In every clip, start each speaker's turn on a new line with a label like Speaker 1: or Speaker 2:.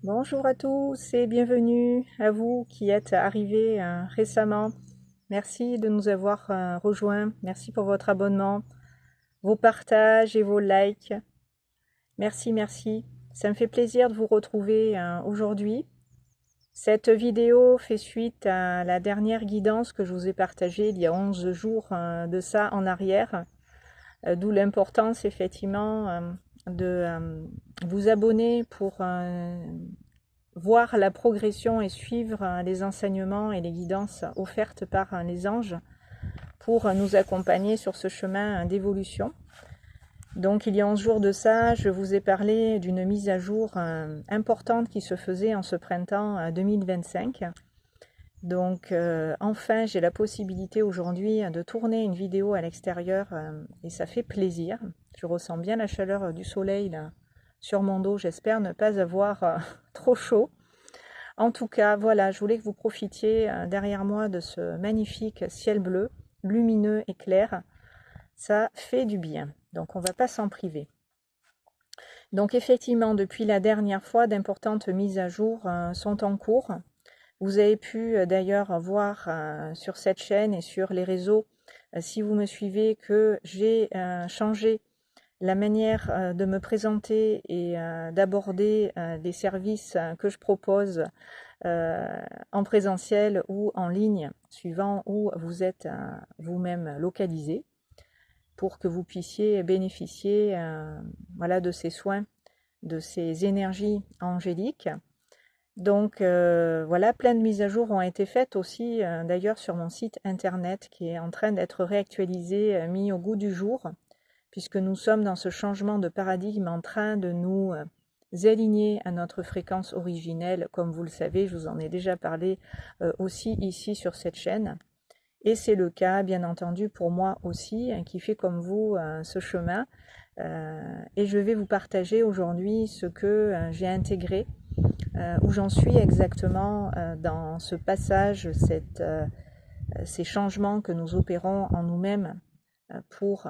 Speaker 1: Bonjour à tous et bienvenue à vous qui êtes arrivés récemment. Merci de nous avoir rejoints. Merci pour votre abonnement, vos partages et vos likes. Merci, merci. Ça me fait plaisir de vous retrouver aujourd'hui. Cette vidéo fait suite à la dernière guidance que je vous ai partagée il y a 11 jours de ça en arrière. D'où l'importance effectivement de vous abonner pour voir la progression et suivre les enseignements et les guidances offertes par les anges pour nous accompagner sur ce chemin d'évolution. Donc il y a 11 jours de ça, je vous ai parlé d'une mise à jour importante qui se faisait en ce printemps 2025. Donc enfin j'ai la possibilité aujourd'hui de tourner une vidéo à l'extérieur et ça fait plaisir. Je ressens bien la chaleur du soleil là, sur mon dos, j'espère ne pas avoir trop chaud. En tout cas, voilà, je voulais que vous profitiez derrière moi de ce magnifique ciel bleu, lumineux et clair. Ça fait du bien, donc on ne va pas s'en priver. Donc effectivement, depuis la dernière fois, d'importantes mises à jour sont en cours. Vous avez pu d'ailleurs voir sur cette chaîne et sur les réseaux, si vous me suivez, que j'ai changé la manière de me présenter et d'aborder les services que je propose en présentiel ou en ligne, suivant où vous êtes vous-même localisé, pour que vous puissiez bénéficier voilà, de ces soins, de ces énergies angéliques. Donc voilà, plein de mises à jour ont été faites aussi d'ailleurs sur mon site internet qui est en train d'être réactualisé, mis au goût du jour, puisque nous sommes dans ce changement de paradigme en train de nous aligner à notre fréquence originelle. Comme vous le savez, je vous en ai déjà parlé aussi ici sur cette chaîne. Et c'est le cas, bien entendu, pour moi aussi, qui fait comme vous ce chemin. Et je vais vous partager aujourd'hui ce que j'ai intégré, où j'en suis exactement dans ce passage, ces changements que nous opérons en nous-mêmes pour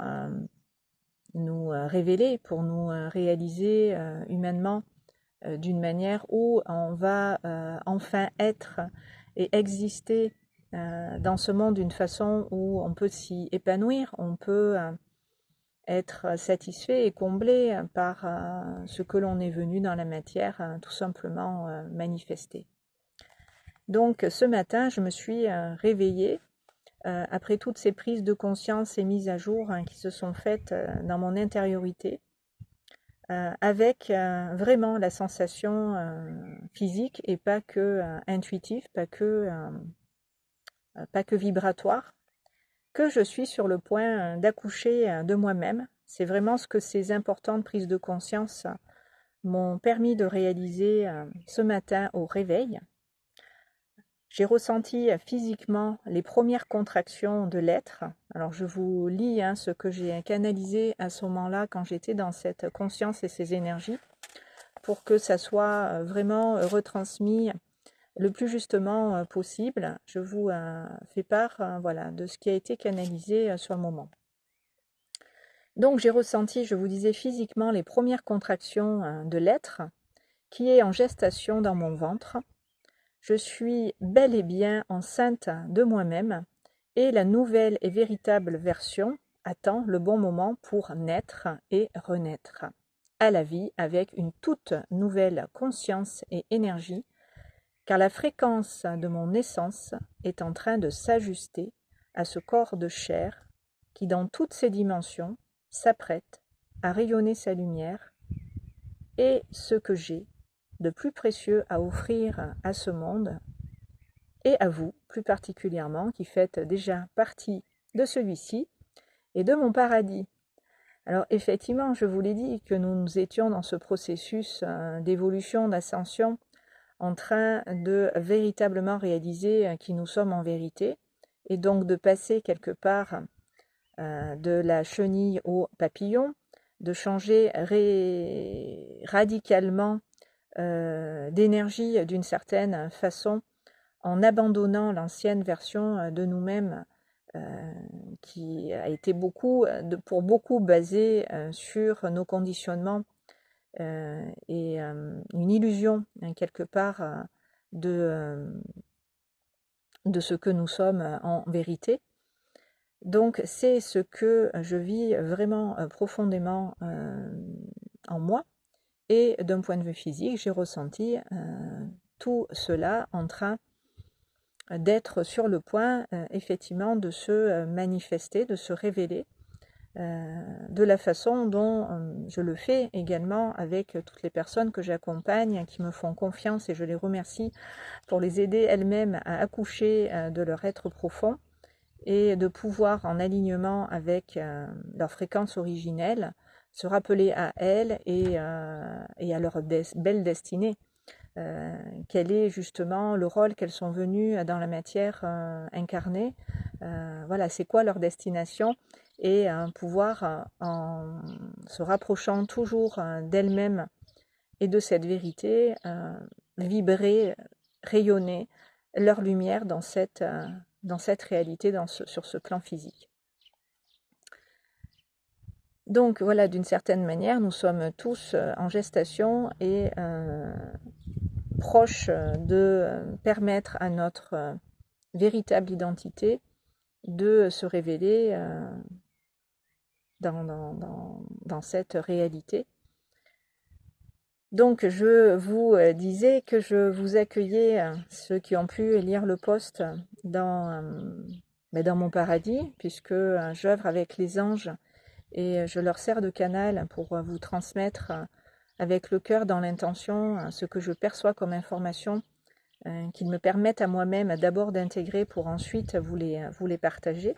Speaker 1: nous révéler, pour nous réaliser humainement d'une manière où on va enfin être et exister dans ce monde d'une façon où on peut s'y épanouir, on peut être satisfait et comblé par ce que l'on est venu dans la matière tout simplement manifester. Donc ce matin, je me suis réveillée après toutes ces prises de conscience et mises à jour qui se sont faites dans mon intériorité, avec vraiment la sensation physique et pas que intuitive, pas que vibratoire, que je suis sur le point d'accoucher de moi-même. C'est vraiment ce que ces importantes prises de conscience m'ont permis de réaliser ce matin au réveil. J'ai ressenti physiquement les premières contractions de l'être. Alors je vous lis ce que j'ai canalisé à ce moment-là quand j'étais dans cette conscience et ces énergies pour que ça soit vraiment retransmis le plus justement possible. Je vous fais part voilà, de ce qui a été canalisé sur le moment. Donc j'ai ressenti, je vous disais physiquement, les premières contractions de l'être qui est en gestation dans mon ventre. Je suis bel et bien enceinte de moi-même et la nouvelle et véritable version attend le bon moment pour naître et renaître à la vie avec une toute nouvelle conscience et énergie, car la fréquence de mon naissance est en train de s'ajuster à ce corps de chair qui, dans toutes ses dimensions, s'apprête à rayonner sa lumière et ce que j'ai de plus précieux à offrir à ce monde et à vous plus particulièrement qui faites déjà partie de celui-ci et de mon paradis. Alors effectivement, je vous l'ai dit que nous étions dans ce processus d'évolution, d'ascension, en train de véritablement réaliser qui nous sommes en vérité, et donc de passer quelque part de la chenille au papillon, de changer radicalement d'énergie d'une certaine façon, en abandonnant l'ancienne version de nous-mêmes qui a été pour beaucoup basée sur nos conditionnements et une illusion, hein, quelque part, de ce que nous sommes en vérité. Donc c'est ce que je vis vraiment profondément en moi, et d'un point de vue physique, j'ai ressenti tout cela en train d'être sur le point effectivement de se manifester, de se révéler, de la façon dont je le fais également avec toutes les personnes que j'accompagne, qui me font confiance, et je les remercie pour les aider elles-mêmes à accoucher de leur être profond et de pouvoir, en alignement avec leur fréquence originelle, se rappeler à elles et à leur belle destinée. Quel est justement le rôle qu'elles sont venues dans la matière incarner, voilà, c'est quoi leur destination, et pouvoir, en se rapprochant toujours d'elles-mêmes et de cette vérité, vibrer, rayonner leur lumière dans cette réalité, sur ce plan physique. Donc voilà, d'une certaine manière, nous sommes tous en gestation et proches de permettre à notre véritable identité de se révéler dans cette réalité. Donc je vous disais que je vous accueillais, ceux qui ont pu lire le post, dans mon paradis, puisque j'œuvre avec les anges et je leur sers de canal pour vous transmettre avec le cœur, dans l'intention, ce que je perçois comme information, qu'ils me permettent à moi-même d'abord d'intégrer pour ensuite vous les partager.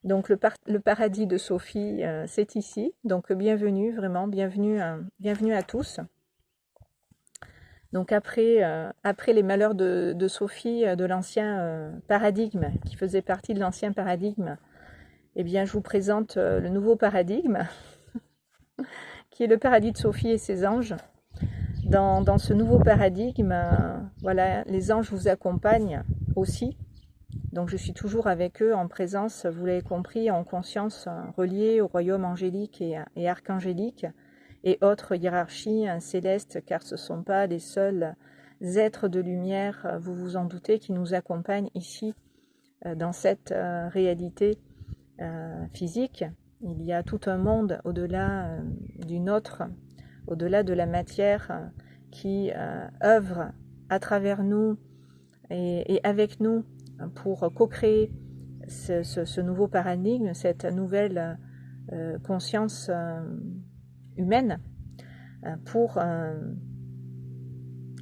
Speaker 1: Donc le paradis de Sophie, c'est ici. Donc bienvenue, vraiment, bienvenue à tous. Donc après les malheurs de Sophie, de l'ancien paradigme, qui faisait partie de l'ancien paradigme, eh bien je vous présente le nouveau paradigme, qui est le paradis de Sophie et ses anges. Dans ce nouveau paradigme, voilà, les anges vous accompagnent aussi. Donc je suis toujours avec eux en présence, vous l'avez compris, en conscience, reliée au royaume angélique et archangélique et autres hiérarchies célestes, car ce ne sont pas les seuls êtres de lumière, vous vous en doutez, qui nous accompagnent ici dans cette réalité physique. Il y a tout un monde au-delà du nôtre, au-delà de la matière, qui œuvre à travers nous et avec nous pour co-créer ce nouveau paradigme, cette nouvelle conscience humaine, pour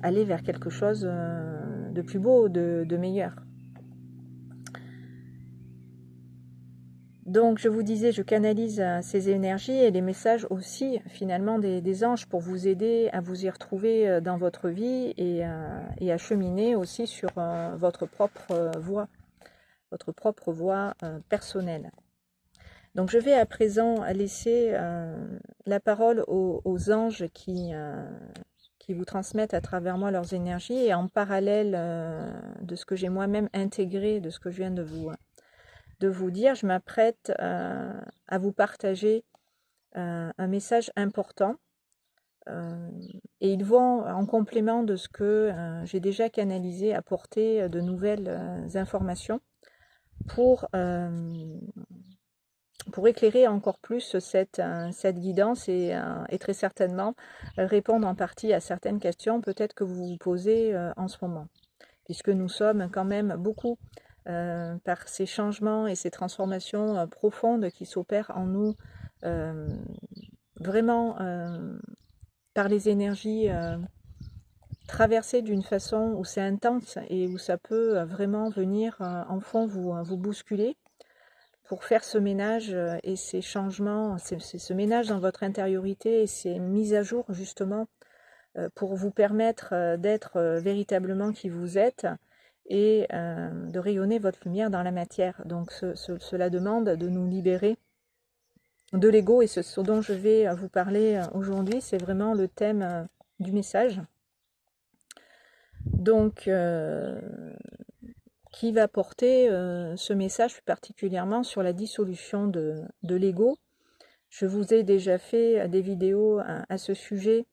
Speaker 1: aller vers quelque chose de plus beau, de meilleur. Donc je vous disais, je canalise ces énergies et les messages aussi finalement des anges pour vous aider à vous y retrouver dans votre vie et à cheminer aussi sur votre propre voie personnelle. Donc je vais à présent laisser la parole aux anges qui vous transmettent à travers moi leurs énergies, et en parallèle de ce que j'ai moi-même intégré, de ce que je viens de vous dire, je m'apprête à vous partager un message important, et ils vont en complément de ce que j'ai déjà canalisé, apporter de nouvelles informations pour éclairer encore plus cette guidance et très certainement répondre en partie à certaines questions peut-être que vous vous posez en ce moment, puisque nous sommes quand même beaucoup par ces changements et ces transformations profondes qui s'opèrent en nous, vraiment par les énergies traversées d'une façon où c'est intense et où ça peut vraiment venir en fond vous bousculer, pour faire ce ménage et ces changements, ce ménage dans votre intériorité et ces mises à jour justement pour vous permettre d'être véritablement qui vous êtes et de rayonner votre lumière dans la matière. Donc cela demande de nous libérer de l'ego, et ce dont je vais vous parler aujourd'hui, c'est vraiment le thème du message. Donc qui va porter ce message plus particulièrement sur la dissolution de l'ego, Je vous ai déjà fait des vidéos à ce sujet,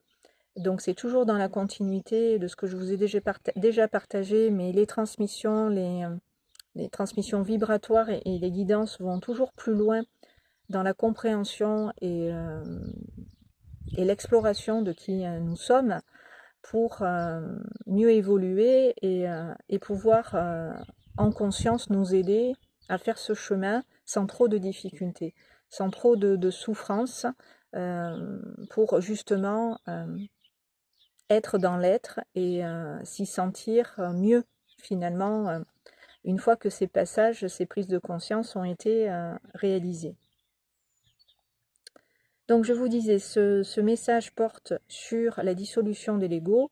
Speaker 1: donc c'est toujours dans la continuité de ce que je vous ai déjà partagé, mais les transmissions, les transmissions vibratoires et les guidances vont toujours plus loin dans la compréhension et l'exploration de qui nous sommes pour mieux évoluer et pouvoir en conscience nous aider à faire ce chemin sans trop de difficultés, sans trop de souffrance, pour justement être dans l'être et s'y sentir mieux finalement, une fois que ces passages, ces prises de conscience ont été réalisées. Donc je vous disais, ce message porte sur la dissolution de l'ego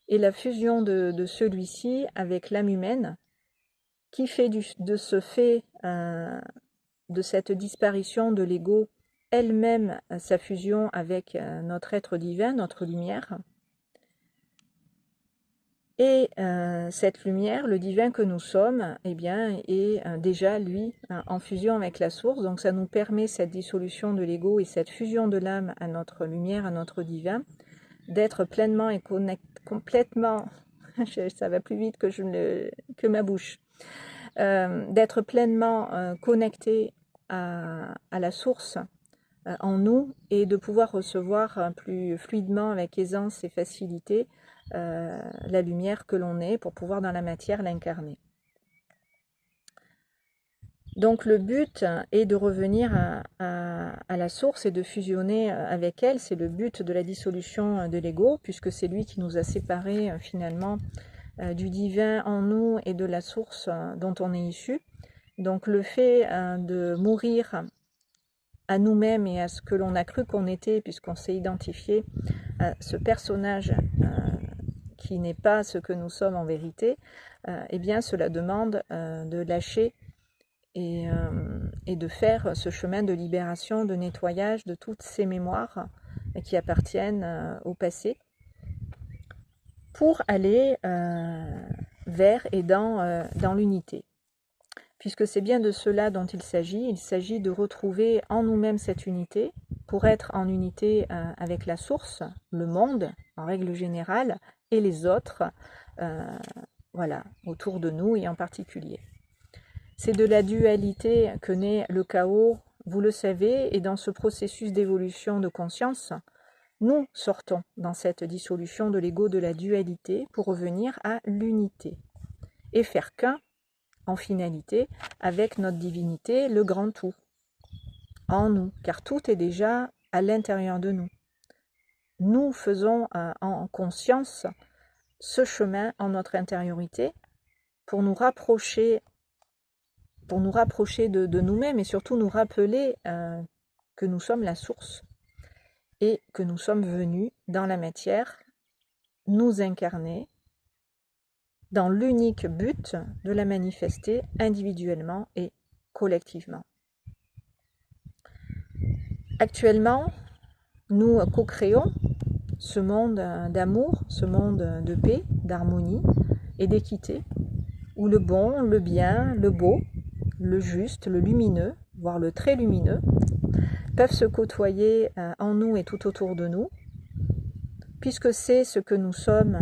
Speaker 1: et la fusion de celui-ci avec l'âme humaine, qui fait de ce fait, de cette disparition de l'ego, elle-même sa fusion avec notre être divin, notre lumière. Et cette lumière, le divin que nous sommes, eh bien, est déjà, lui, en fusion avec la source. Donc ça nous permet, cette dissolution de l'ego et cette fusion de l'âme à notre lumière, à notre divin, d'être pleinement et complètement, ça va plus vite que ma bouche, d'être pleinement connecté à la source en nous et de pouvoir recevoir plus fluidement, avec aisance et facilité, la lumière que l'on est pour pouvoir dans la matière l'incarner. Donc le but est de revenir à la source et de fusionner avec elle. C'est le but de la dissolution de l'ego, puisque c'est lui qui nous a séparés finalement du divin en nous et de la source dont on est issu. Donc le fait de mourir à nous-mêmes et à ce que l'on a cru qu'on était, puisqu'on s'est identifié à ce personnage qui n'est pas ce que nous sommes en vérité, eh bien cela demande de lâcher et de faire ce chemin de libération, de nettoyage de toutes ces mémoires qui appartiennent au passé, pour aller vers et dans l'unité. Puisque c'est bien de cela dont il s'agit de retrouver en nous-mêmes cette unité, pour être en unité avec la source, le monde en règle générale, et les autres, voilà, autour de nous et en particulier. C'est de la dualité que naît le chaos, vous le savez, et dans ce processus d'évolution de conscience, nous sortons dans cette dissolution de l'ego de la dualité pour revenir à l'unité et faire qu'un en finalité avec notre divinité, le grand tout, en nous, car tout est déjà à l'intérieur de nous. Nous faisons en conscience ce chemin en notre intériorité pour nous rapprocher de nous-mêmes et surtout nous rappeler que nous sommes la source et que nous sommes venus dans la matière nous incarner dans l'unique but de la manifester individuellement et collectivement. Actuellement, nous co-créons ce monde d'amour, ce monde de paix, d'harmonie et d'équité, où le bon, le bien, le beau, le juste, le lumineux, voire le très lumineux, peuvent se côtoyer en nous et tout autour de nous, puisque c'est ce que nous sommes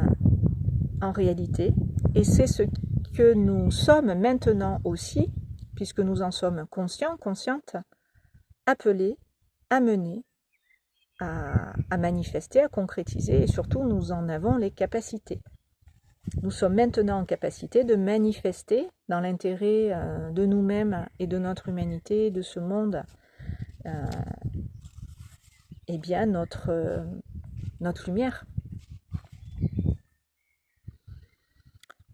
Speaker 1: en réalité, et c'est ce que nous sommes maintenant aussi, puisque nous en sommes conscients, conscientes, appelés, amenés à manifester, à concrétiser, et surtout nous en avons les capacités. Nous sommes maintenant en capacité de manifester dans l'intérêt de nous-mêmes et de notre humanité, de ce monde, eh bien notre lumière.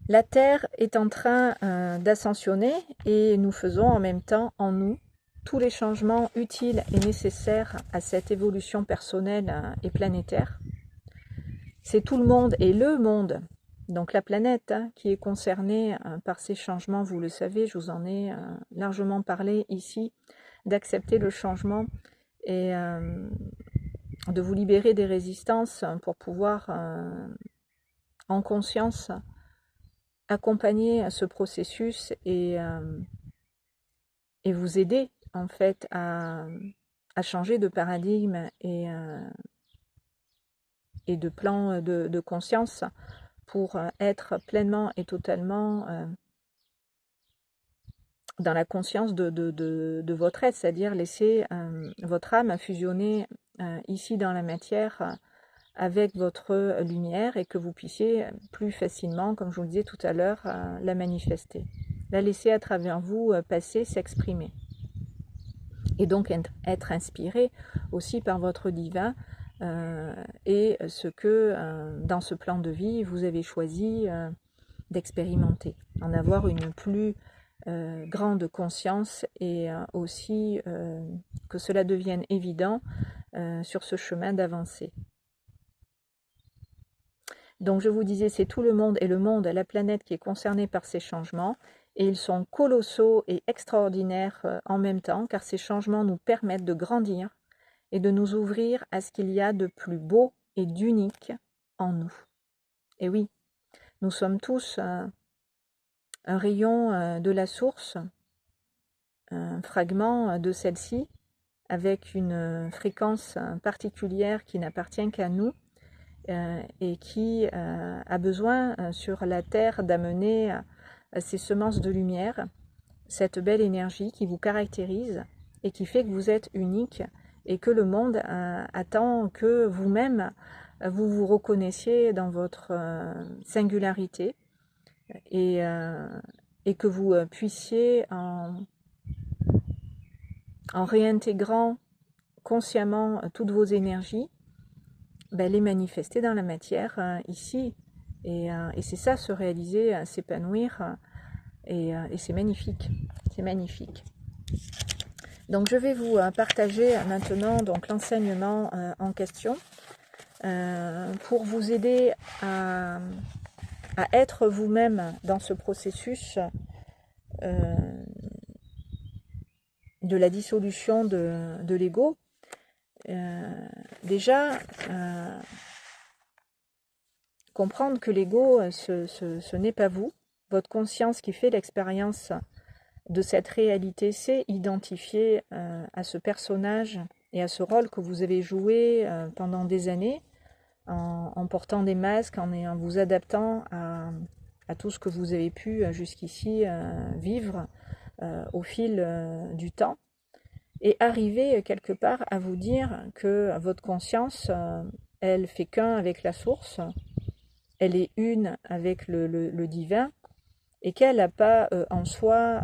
Speaker 1: La Terre est en train d'ascensionner et nous faisons en même temps en nous tous les changements utiles et nécessaires à cette évolution personnelle et planétaire. C'est tout le monde et le monde, donc la planète, qui est concernée par ces changements, vous le savez, je vous en ai largement parlé ici, d'accepter le changement et de vous libérer des résistances pour pouvoir en conscience accompagner ce processus et vous aider en fait à à changer de paradigme et de plan de conscience pour être pleinement et totalement dans la conscience de votre être, c'est-à-dire laisser votre âme fusionner ici dans la matière avec votre lumière et que vous puissiez plus facilement, comme je vous le disais tout à l'heure, la manifester. La laisser à travers vous passer, s'exprimer. Et donc être inspiré aussi par votre divin et ce que dans ce plan de vie vous avez choisi d'expérimenter, en avoir une plus grande conscience et aussi que cela devienne évident sur ce chemin d'avancée. Donc je vous disais, c'est tout le monde et le monde, la planète qui est concernée par ces changements et ils sont colossaux et extraordinaires en même temps car ces changements nous permettent de grandir et de nous ouvrir à ce qu'il y a de plus beau et d'unique en nous. Et oui, nous sommes tous un rayon de la source, un fragment de celle-ci avec une fréquence particulière qui n'appartient qu'à nous et qui a besoin sur la Terre d'amener ces semences de lumière, cette belle énergie qui vous caractérise et qui fait que vous êtes unique et que le monde attend que vous-même vous vous reconnaissiez dans votre singularité et que vous puissiez en réintégrant consciemment toutes vos énergies, les manifester dans la matière ici. Et c'est ça, se réaliser, s'épanouir. Et c'est magnifique. C'est magnifique. Donc je vais vous partager maintenant donc l'enseignement en question pour vous aider à être vous-même dans ce processus de la dissolution de l'ego. Déjà, comprendre que l'ego, ce n'est pas vous. Votre conscience qui fait l'expérience de cette réalité, c'est identifier à ce personnage et à ce rôle que vous avez joué pendant des années, en portant des masques, en vous adaptant à tout ce que vous avez pu jusqu'ici vivre au fil du temps, et arriver quelque part à vous dire que votre conscience, elle fait qu'un avec la source, elle est une avec le divin, et qu'elle n'a pas en soi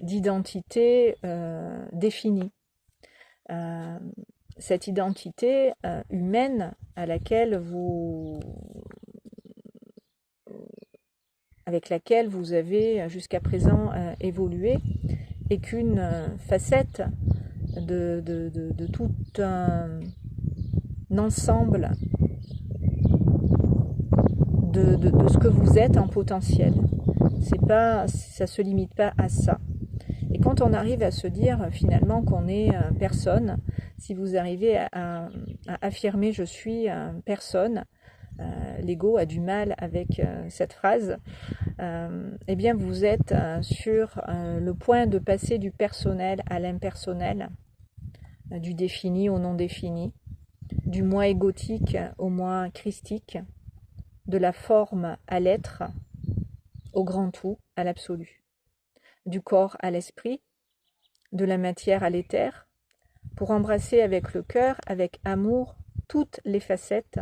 Speaker 1: d'identité définie. Cette identité humaine avec laquelle vous avez jusqu'à présent évolué est qu'une facette de tout un ensemble de ce que vous êtes en potentiel. Ça se limite pas à ça. Et quand on arrive à se dire finalement qu'on est personne, si vous arrivez à affirmer je suis personne, l'ego a du mal avec cette phrase, eh bien vous êtes sur le point de passer du personnel à l'impersonnel, du défini au non défini, du moi égotique au moi christique, de la forme à l'être, au grand tout, à l'absolu, du corps à l'esprit, de la matière à l'éther, pour embrasser avec le cœur, avec amour, toutes les facettes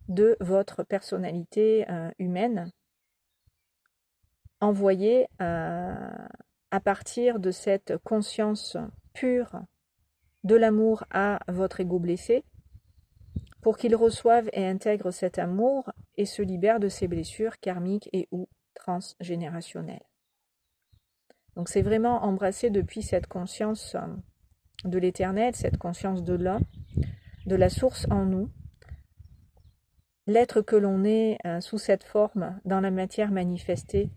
Speaker 1: de votre personnalité humaine, envoyée à partir de cette conscience pure de l'amour à votre ego blessé, pour qu'il reçoive et intègre cet amour et se libère de ses blessures karmiques et ou transgénérationnelles. Donc c'est vraiment embrasser depuis cette conscience de l'éternel, cette conscience de l'un, de la source en nous, l'être que l'on est sous cette forme dans la matière manifestée,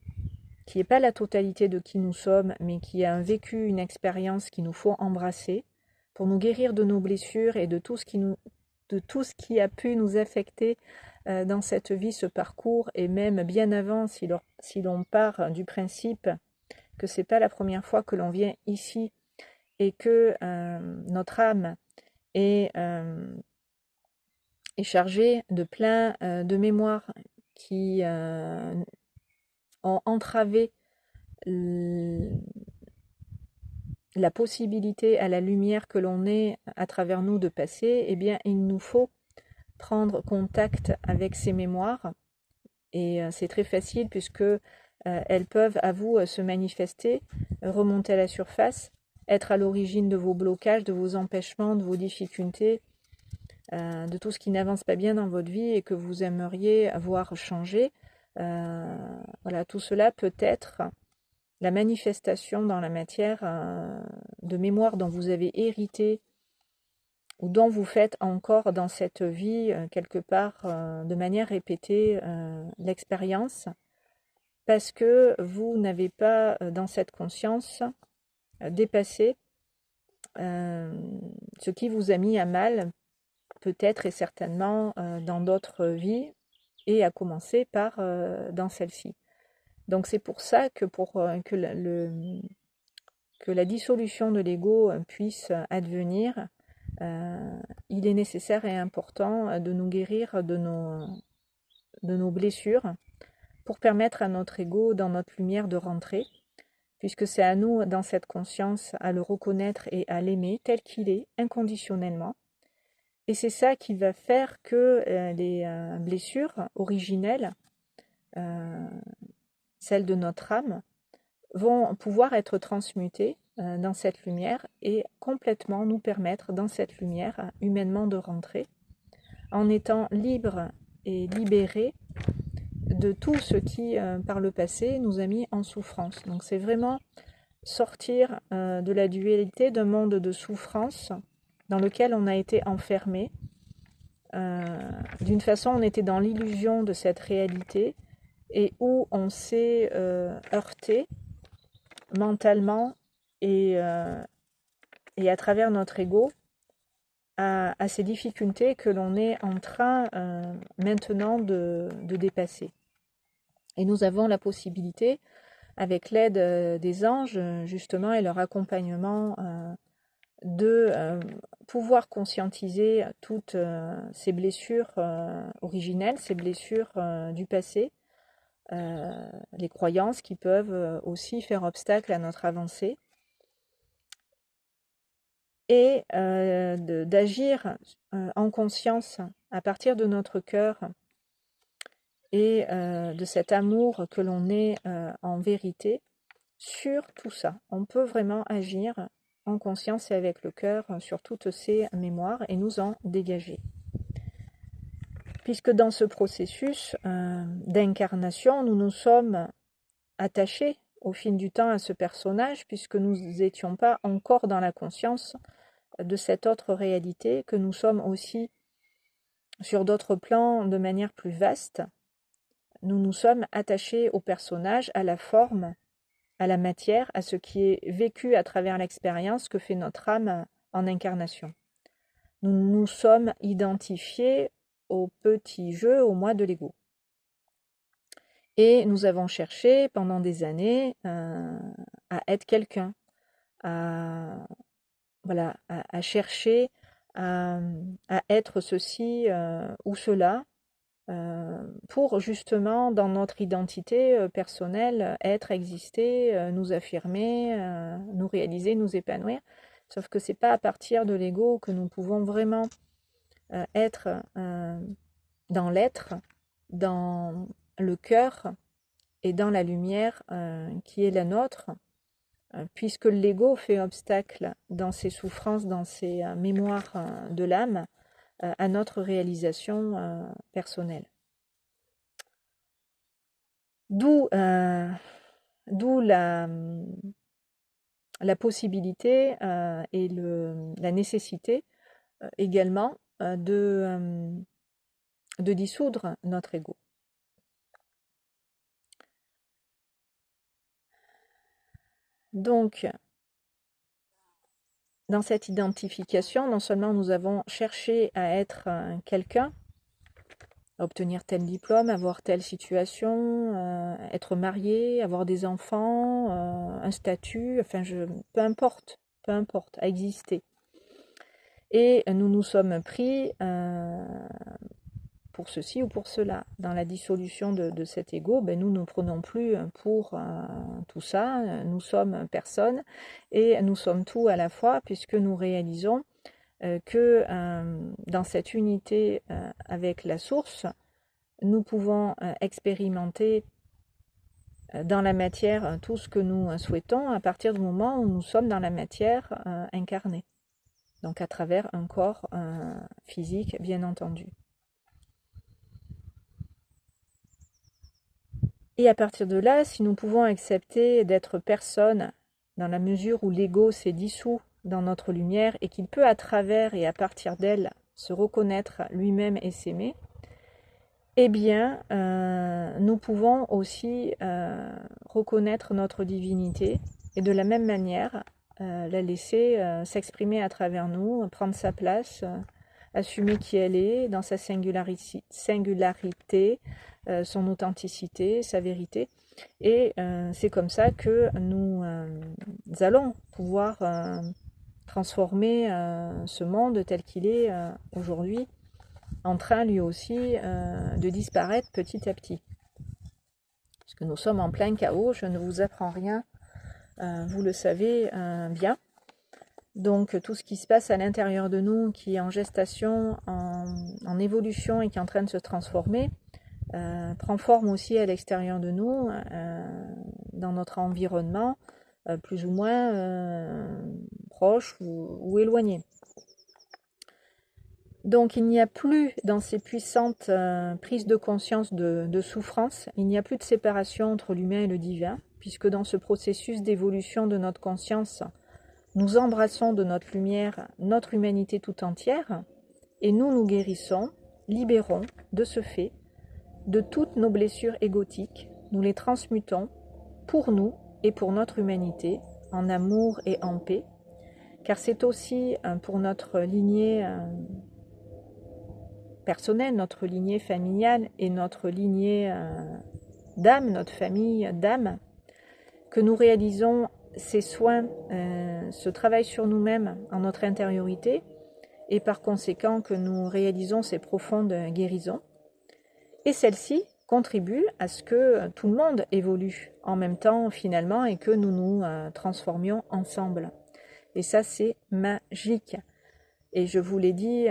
Speaker 1: qui n'est pas la totalité de qui nous sommes, mais qui a un vécu, une expérience qu'il nous faut embrasser pour nous guérir de nos blessures et de tout ce qui a pu nous affecter dans cette vie, ce parcours, et même bien avant, si l'on part du principe que c'est pas la première fois que l'on vient ici et que notre âme est, est chargée de plein de mémoires qui ont entravé la possibilité à la lumière que l'on est à travers nous de passer, eh bien il nous faut prendre contact avec ces mémoires. Et c'est très facile puisque elles peuvent à vous se manifester, remonter à la surface, être à l'origine de vos blocages, de vos empêchements, de vos difficultés, de tout ce qui n'avance pas bien dans votre vie et que vous aimeriez voir changer. Voilà, tout cela peut être la manifestation dans la matière de mémoire dont vous avez hérité ou dont vous faites encore dans cette vie, quelque part, de manière répétée, l'expérience, parce que vous n'avez pas, dans cette conscience, dépassé ce qui vous a mis à mal, peut-être et certainement, dans d'autres vies, et à commencer par dans celle-ci. Donc c'est pour ça que pour que la dissolution de l'ego puisse advenir, il est nécessaire et important de nous guérir de nos blessures pour permettre à notre ego, dans notre lumière, de rentrer, puisque c'est à nous, dans cette conscience, à le reconnaître et à l'aimer tel qu'il est, inconditionnellement. Et c'est ça qui va faire que les blessures originelles, celles de notre âme, vont pouvoir être transmutées dans cette lumière et complètement nous permettre, dans cette lumière, humainement de rentrer, en étant libre et libéré de tout ce qui, par le passé, nous a mis en souffrance. Donc c'est vraiment sortir de la dualité d'un monde de souffrance dans lequel on a été enfermé. D'une façon, on était dans l'illusion de cette réalité et où on s'est heurté mentalement et à travers notre ego à ces difficultés que l'on est en train maintenant de dépasser. Et nous avons la possibilité, avec l'aide des anges, justement, et leur accompagnement, de pouvoir conscientiser toutes ces blessures originelles, ces blessures du passé, les croyances qui peuvent aussi faire obstacle à notre avancée, et d'agir en conscience à partir de notre cœur et de cet amour que l'on est en vérité sur tout ça. On peut vraiment agir en conscience et avec le cœur sur toutes ces mémoires et nous en dégager. Puisque dans ce processus d'incarnation, nous nous sommes attachés au fil du temps à ce personnage, puisque nous n'étions pas encore dans la conscience de cette autre réalité, que nous sommes aussi sur d'autres plans de manière plus vaste. Nous nous sommes attachés au personnage, à la forme, à la matière, à ce qui est vécu à travers l'expérience que fait notre âme en incarnation. Nous nous sommes identifiés au petit jeu, au moi de l'ego. Et nous avons cherché pendant des années à être quelqu'un, à chercher à être ceci ou cela, pour justement, dans notre identité personnelle, être, exister, nous affirmer, nous réaliser, nous épanouir. Sauf que c'est pas à partir de l'ego que nous pouvons vraiment être dans l'être, dans le cœur et dans la lumière qui est la nôtre, puisque l'ego fait obstacle dans ses souffrances, dans ses mémoires de l'âme, à notre réalisation personnelle. D'où la possibilité et la nécessité également de dissoudre notre ego. Donc, dans cette identification, non seulement nous avons cherché à être quelqu'un, obtenir tel diplôme, avoir telle situation, être marié, avoir des enfants, un statut, enfin peu importe, à exister. Et nous nous sommes pris pour ceci ou pour cela. Dans la dissolution de cet ego, nous ne prenons plus pour tout ça, nous sommes personne et nous sommes tout à la fois, puisque nous réalisons que dans cette unité avec la source, nous pouvons expérimenter dans la matière tout ce que nous souhaitons à partir du moment où nous sommes dans la matière incarnée. Donc à travers un corps physique, bien entendu. Et à partir de là, si nous pouvons accepter d'être personne dans la mesure où l'ego s'est dissous dans notre lumière et qu'il peut à travers et à partir d'elle se reconnaître lui-même et s'aimer, eh bien, nous pouvons aussi reconnaître notre divinité et de la même manière la laisser s'exprimer à travers nous, prendre sa place, assumer qui elle est dans sa singularité, son authenticité, sa vérité. Et c'est comme ça que nous allons pouvoir transformer ce monde tel qu'il est aujourd'hui, en train lui aussi de disparaître petit à petit. Puisque nous sommes en plein chaos, je ne vous apprends rien, vous le savez bien. Donc tout ce qui se passe à l'intérieur de nous, qui est en gestation, en évolution et qui est en train de se transformer, prend forme aussi à l'extérieur de nous, dans notre environnement, plus ou moins proche ou éloigné. Donc il n'y a plus dans ces puissantes prises de conscience de souffrance, il n'y a plus de séparation entre l'humain et le divin, puisque dans ce processus d'évolution de notre conscience, nous embrassons de notre lumière notre humanité tout entière, et nous guérissons, libérons de ce fait de toutes nos blessures égotiques, nous les transmutons pour nous et pour notre humanité, en amour et en paix, car c'est aussi pour notre lignée personnelle, notre lignée familiale et notre lignée d'âme, notre famille d'âme, que nous réalisons ces soins, ce travail sur nous-mêmes en notre intériorité, et par conséquent que nous réalisons ces profondes guérisons. Et celle-ci contribue à ce que tout le monde évolue en même temps finalement et que nous nous transformions ensemble. Et ça, c'est magique. Et je vous l'ai dit,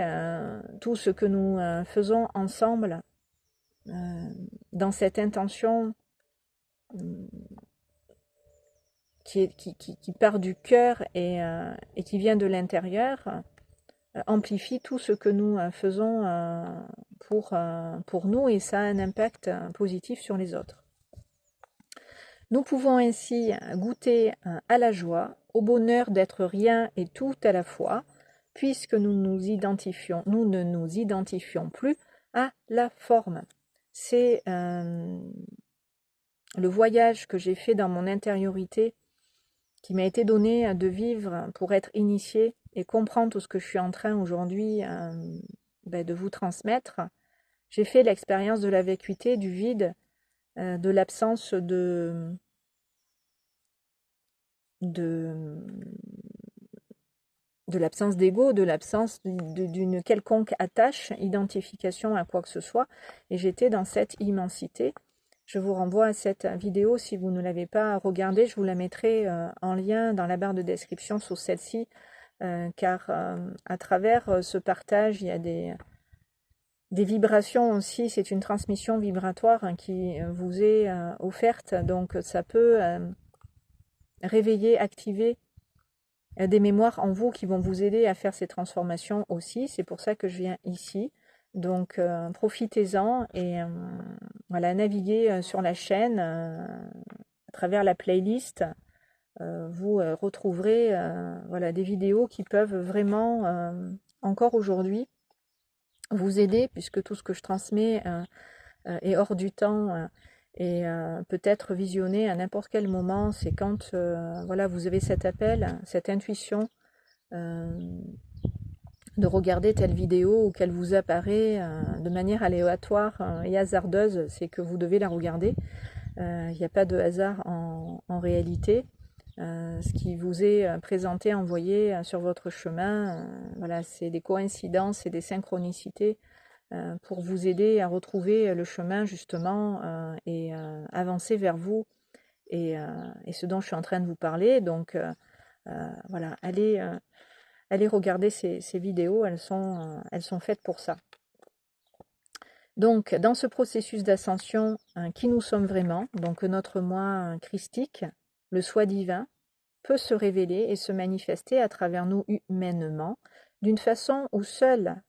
Speaker 1: tout ce que nous faisons ensemble, dans cette intention qui part du cœur et qui vient de l'intérieur, amplifie tout ce que nous faisons pour nous, et ça a un impact positif sur les autres. Nous pouvons ainsi goûter à la joie, au bonheur d'être rien et tout à la fois, puisque nous ne nous identifions plus à la forme. C'est le voyage que j'ai fait dans mon intériorité, qui m'a été donné de vivre pour être initié et comprendre tout ce que je suis en train aujourd'hui de vous transmettre. J'ai fait l'expérience de la vacuité, du vide, de l'absence de l'absence d'ego, de l'absence d'une quelconque attache, identification à quoi que ce soit, et j'étais dans cette immensité. Je vous renvoie à cette vidéo si vous ne l'avez pas regardée, je vous la mettrai en lien dans la barre de description sous celle-ci, car à travers ce partage, il y a des vibrations aussi, c'est une transmission vibratoire qui vous est offerte, donc ça peut réveiller, activer des mémoires en vous qui vont vous aider à faire ces transformations aussi. C'est pour ça que je viens ici. Donc profitez-en et voilà, naviguez sur la chaîne à travers la playlist. Vous retrouverez voilà, des vidéos qui peuvent vraiment encore aujourd'hui vous aider, puisque tout ce que je transmets est hors du temps et peut être visionné à n'importe quel moment. C'est quand voilà, vous avez cet appel, cette intuition de regarder telle vidéo ou qu'elle vous apparaît de manière aléatoire et hasardeuse, c'est que vous devez la regarder. Il n'y a pas de hasard en réalité. Ce qui vous est présenté, envoyé sur votre chemin, voilà, c'est des coïncidences et des synchronicités pour vous aider à retrouver le chemin justement et avancer vers vous et ce dont je suis en train de vous parler. Donc voilà, allez regarder ces vidéos, elles sont faites pour ça. Donc dans ce processus d'ascension, qui nous sommes vraiment, donc notre moi christique, le soi divin, peut se révéler et se manifester à travers nous humainement, d'une façon où seule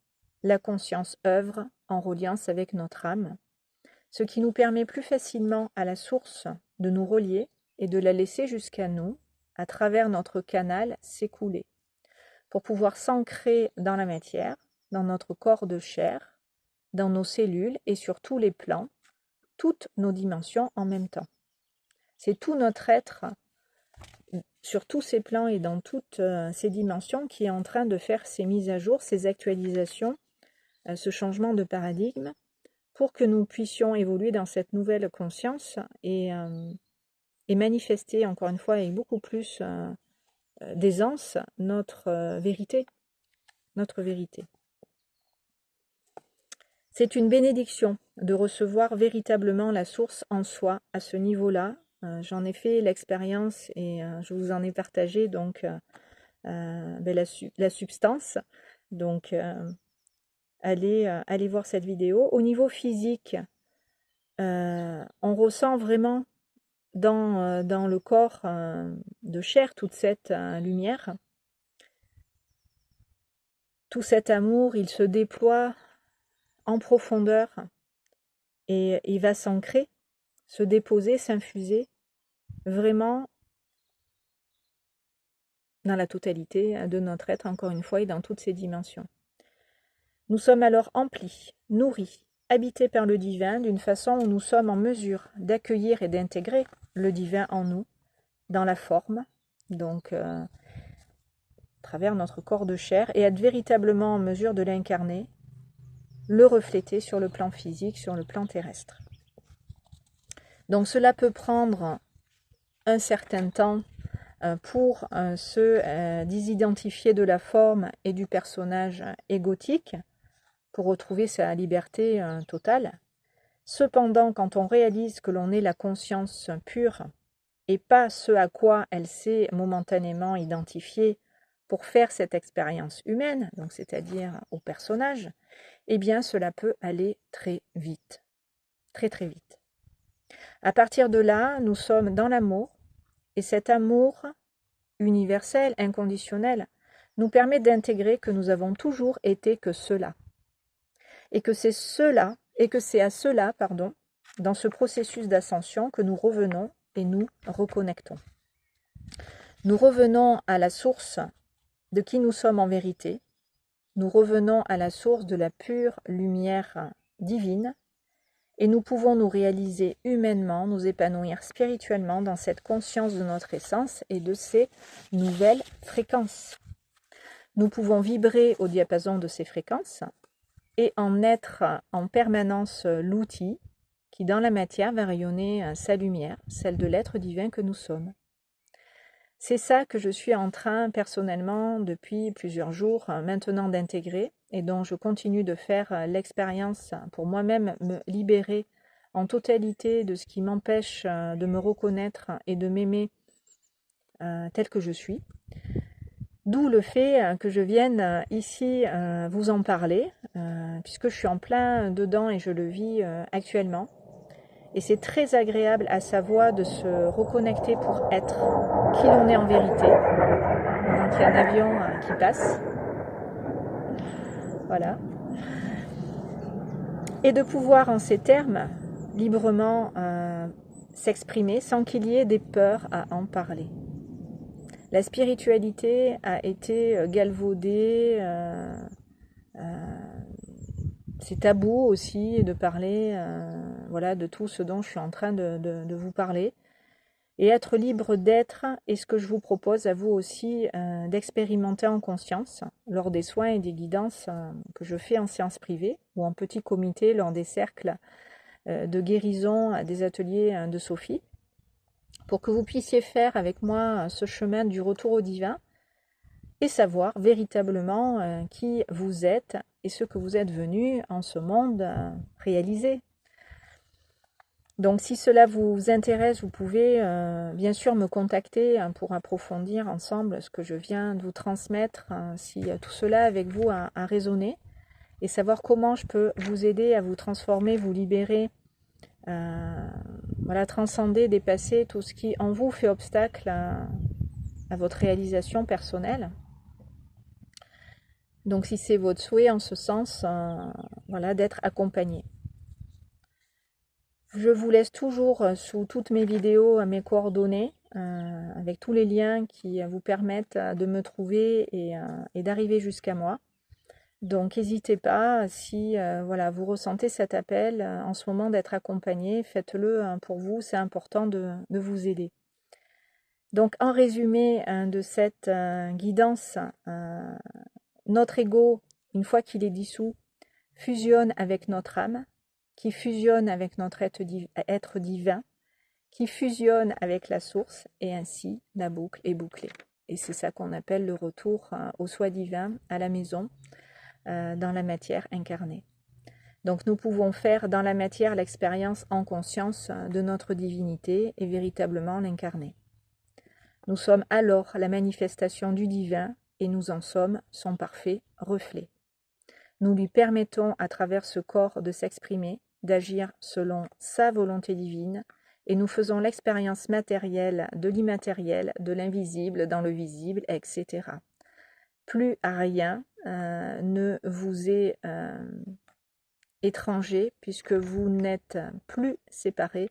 Speaker 1: la conscience œuvre en reliance avec notre âme, ce qui nous permet plus facilement à la source de nous relier et de la laisser jusqu'à nous, à travers notre canal, s'écouler, pour pouvoir s'ancrer dans la matière, dans notre corps de chair, dans nos cellules et sur tous les plans, toutes nos dimensions en même temps. C'est tout notre être sur tous ces plans et dans toutes ces dimensions qui est en train de faire ces mises à jour, ces actualisations, ce changement de paradigme pour que nous puissions évoluer dans cette nouvelle conscience et manifester encore une fois avec beaucoup plus d'aisance notre vérité. Notre vérité. C'est une bénédiction de recevoir véritablement la source en soi à ce niveau-là. J'en ai fait l'expérience et je vous en ai partagé donc la substance. Donc allez voir cette vidéo. Au niveau physique, on ressent vraiment dans le corps de chair toute cette lumière. Tout cet amour, il se déploie en profondeur et il va s'ancrer, se déposer, s'infuser vraiment dans la totalité de notre être, encore une fois, et dans toutes ses dimensions. Nous sommes alors emplis, nourris, habités par le divin d'une façon où nous sommes en mesure d'accueillir et d'intégrer le divin en nous, dans la forme, donc à travers notre corps de chair, et être véritablement en mesure de l'incarner, le refléter sur le plan physique, sur le plan terrestre. Donc cela peut prendre un certain temps pour se désidentifier de la forme et du personnage égotique, pour retrouver sa liberté totale. Cependant, quand on réalise que l'on est la conscience pure et pas ce à quoi elle s'est momentanément identifiée pour faire cette expérience humaine, donc c'est-à-dire au personnage, eh bien cela peut aller très vite, très très vite. À partir de là, nous sommes dans l'amour, et cet amour universel, inconditionnel, nous permet d'intégrer que nous avons toujours été que cela. Et que c'est à cela, dans ce processus d'ascension, que nous revenons et nous reconnectons. Nous revenons à la source de qui nous sommes en vérité. Nous revenons à la source de la pure lumière divine et nous pouvons nous réaliser humainement, nous épanouir spirituellement dans cette conscience de notre essence et de ces nouvelles fréquences. Nous pouvons vibrer au diapason de ces fréquences et en être en permanence l'outil qui dans la matière va rayonner sa lumière, celle de l'être divin que nous sommes. C'est ça que je suis en train personnellement depuis plusieurs jours maintenant d'intégrer et dont je continue de faire l'expérience pour moi-même me libérer en totalité de ce qui m'empêche de me reconnaître et de m'aimer tel que je suis. D'où le fait que je vienne ici vous en parler, puisque je suis en plein dedans et je le vis actuellement. Et c'est très agréable à sa voix de se reconnecter pour être qui l'on est en vérité. Donc il y a un avion qui passe. Voilà. Et de pouvoir en ces termes librement s'exprimer sans qu'il y ait des peurs à en parler. La spiritualité a été galvaudée, c'est tabou aussi de parler voilà, de tout ce dont je suis en train de vous parler. et être libre d'être est ce que je vous propose à vous aussi d'expérimenter en conscience lors des soins et des guidances que je fais en séance privée ou en petit comité lors des cercles de guérison, des ateliers de Sophie, pour que vous puissiez faire avec moi ce chemin du retour au divin et savoir véritablement qui vous êtes et ce que vous êtes venu en ce monde réaliser. Donc si cela vous intéresse, vous pouvez bien sûr me contacter pour approfondir ensemble ce que je viens de vous transmettre, si tout cela avec vous a résonné, et savoir comment je peux vous aider à vous transformer, vous libérer, voilà, transcender, dépasser tout ce qui en vous fait obstacle à votre réalisation personnelle. Donc si c'est votre souhait en ce sens, voilà, d'être accompagné. Je vous laisse toujours sous toutes mes vidéos mes coordonnées, avec tous les liens qui vous permettent de me trouver et d'arriver jusqu'à moi. Donc n'hésitez pas, si voilà, vous ressentez cet appel en ce moment d'être accompagné, faites-le pour vous, c'est important de vous aider. Donc en résumé de cette guidance, notre ego, une fois qu'il est dissous, fusionne avec notre âme, qui fusionne avec notre être divin, qui fusionne avec la source, et ainsi la boucle est bouclée. Et c'est ça qu'on appelle le retour au soi divin, à la maison, dans la matière incarnée. Donc nous pouvons faire dans la matière l'expérience en conscience de notre divinité et véritablement l'incarner. Nous sommes alors la manifestation du divin et nous en sommes son parfait reflet. Nous lui permettons à travers ce corps de s'exprimer, d'agir selon sa volonté divine, et nous faisons l'expérience matérielle de l'immatériel, de l'invisible dans le visible, etc. Plus rien ne vous est étranger, puisque vous n'êtes plus séparés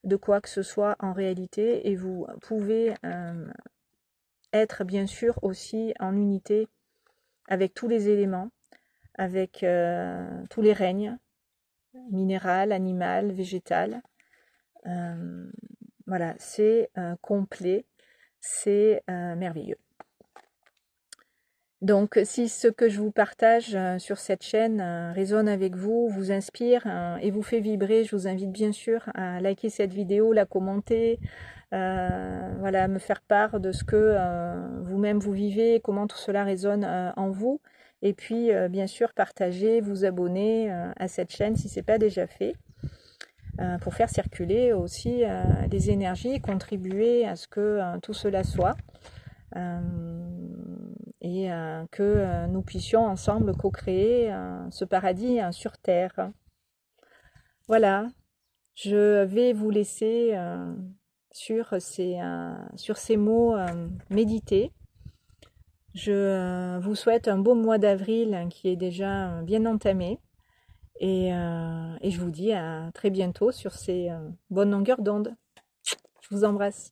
Speaker 1: de quoi que ce soit en réalité, et vous pouvez être bien sûr aussi en unité avec tous les éléments, avec tous les règnes, minéral, animal, végétal. Voilà, c'est complet, c'est merveilleux. Donc si ce que je vous partage sur cette chaîne résonne avec vous, vous inspire et vous fait vibrer, je vous invite bien sûr à liker cette vidéo, la commenter, voilà, me faire part de ce que vous-même vous vivez, comment tout cela résonne en vous. Et puis bien sûr partager, vous abonner à cette chaîne si ce n'est pas déjà fait, pour faire circuler aussi les énergies, contribuer à ce que tout cela soit. Et que nous puissions ensemble co-créer ce paradis sur Terre. Voilà, je vais vous laisser sur ces mots médités. Je vous souhaite un beau mois d'avril qui est déjà bien entamé. Et je vous dis à très bientôt sur ces bonnes longueurs d'onde. Je vous embrasse.